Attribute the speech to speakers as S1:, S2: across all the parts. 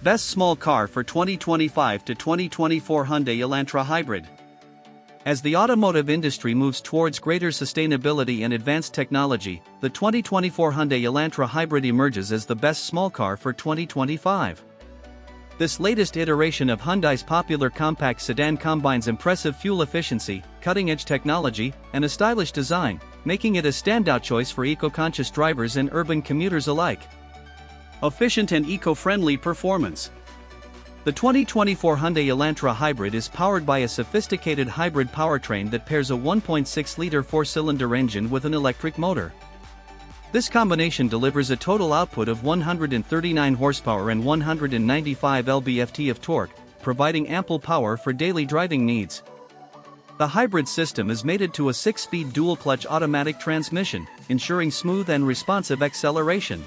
S1: Best small car for 2025 to 2024 Hyundai Elantra Hybrid. As the automotive industry moves towards greater sustainability and advanced technology, the 2024 Hyundai Elantra Hybrid emerges as the best small car for 2025. This latest iteration of Hyundai's popular compact sedan combines impressive fuel efficiency, cutting-edge technology, and a stylish design, making it a standout choice for eco-conscious drivers and urban commuters alike. Efficient and eco-friendly performance. The 2024 Hyundai Elantra Hybrid is powered by a sophisticated hybrid powertrain that pairs a 1.6-liter four-cylinder engine with an electric motor. This combination delivers a total output of 139 horsepower and 195 lb-ft of torque, providing ample power for daily driving needs. The hybrid system is mated to a 6-speed dual-clutch automatic transmission, ensuring smooth and responsive acceleration.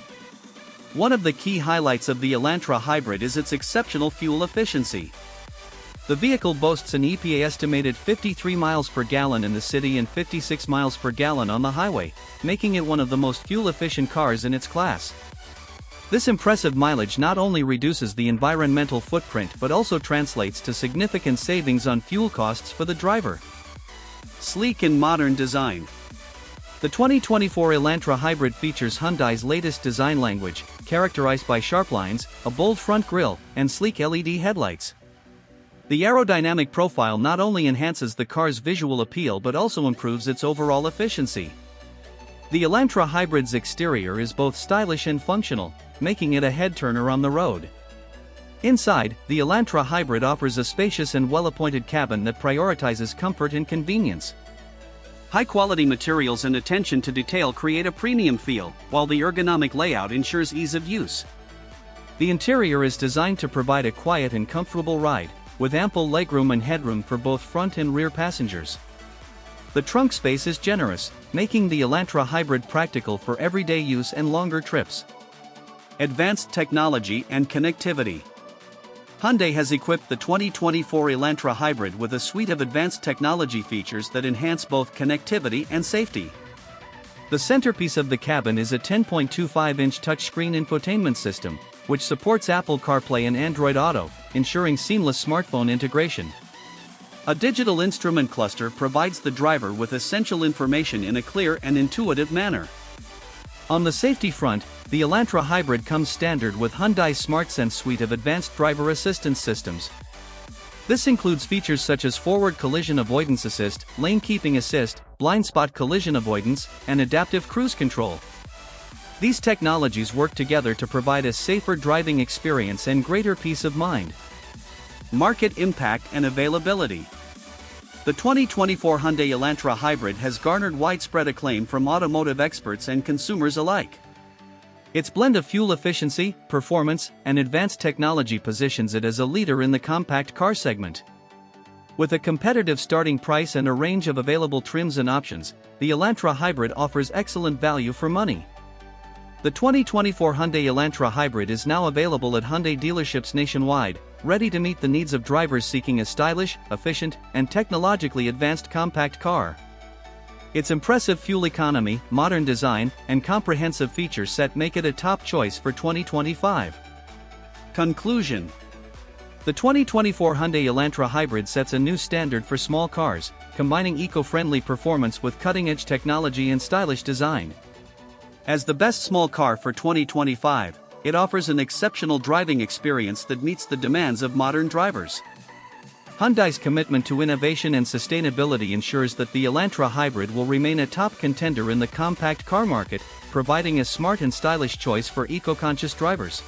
S1: One of the key highlights of the Elantra Hybrid is its exceptional fuel efficiency. The vehicle boasts an EPA estimated 53 miles per gallon in the city and 56 miles per gallon on the highway, making it one of the most fuel-efficient cars in its class. This impressive mileage not only reduces the environmental footprint but also translates to significant savings on fuel costs for the driver. Sleek and modern design. The 2024 Elantra Hybrid features Hyundai's latest design language, characterized by sharp lines, a bold front grille, and sleek LED headlights. The aerodynamic profile not only enhances the car's visual appeal but also improves its overall efficiency. The Elantra Hybrid's exterior is both stylish and functional, making it a head-turner on the road. Inside, the Elantra Hybrid offers a spacious and well-appointed cabin that prioritizes comfort and convenience. High-quality materials and attention to detail create a premium feel, while the ergonomic layout ensures ease of use. The interior is designed to provide a quiet and comfortable ride, with ample legroom and headroom for both front and rear passengers. The trunk space is generous, making the Elantra Hybrid practical for everyday use and longer trips. Advanced technology and connectivity. Hyundai has equipped the 2024 Elantra Hybrid with a suite of advanced technology features that enhance both connectivity and safety. The centerpiece of the cabin is a 10.25-inch touchscreen infotainment system, which supports Apple CarPlay and Android Auto, ensuring seamless smartphone integration. A digital instrument cluster provides the driver with essential information in a clear and intuitive manner. On the safety front, the Elantra Hybrid comes standard with Hyundai's SmartSense suite of advanced driver assistance systems. This includes features such as forward collision avoidance assist, lane keeping assist, blind spot collision avoidance, and adaptive cruise control. These technologies work together to provide a safer driving experience and greater peace of mind. Market impact and availability. The 2024 Hyundai Elantra Hybrid has garnered widespread acclaim from automotive experts and consumers alike. Its blend of fuel efficiency, performance, and advanced technology positions it as a leader in the compact car segment. With a competitive starting price and a range of available trims and options, the Elantra Hybrid offers excellent value for money. The 2024 Hyundai Elantra Hybrid is now available at Hyundai dealerships nationwide, ready to meet the needs of drivers seeking a stylish, efficient, and technologically advanced compact car. Its impressive fuel economy, modern design, and comprehensive feature set make it a top choice for 2025. Conclusion. The 2024 Hyundai Elantra Hybrid sets a new standard for small cars, combining eco-friendly performance with cutting-edge technology and stylish design. As the best small car for 2025, it offers an exceptional driving experience that meets the demands of modern drivers. Hyundai's commitment to innovation and sustainability ensures that the Elantra Hybrid will remain a top contender in the compact car market, providing a smart and stylish choice for eco-conscious drivers.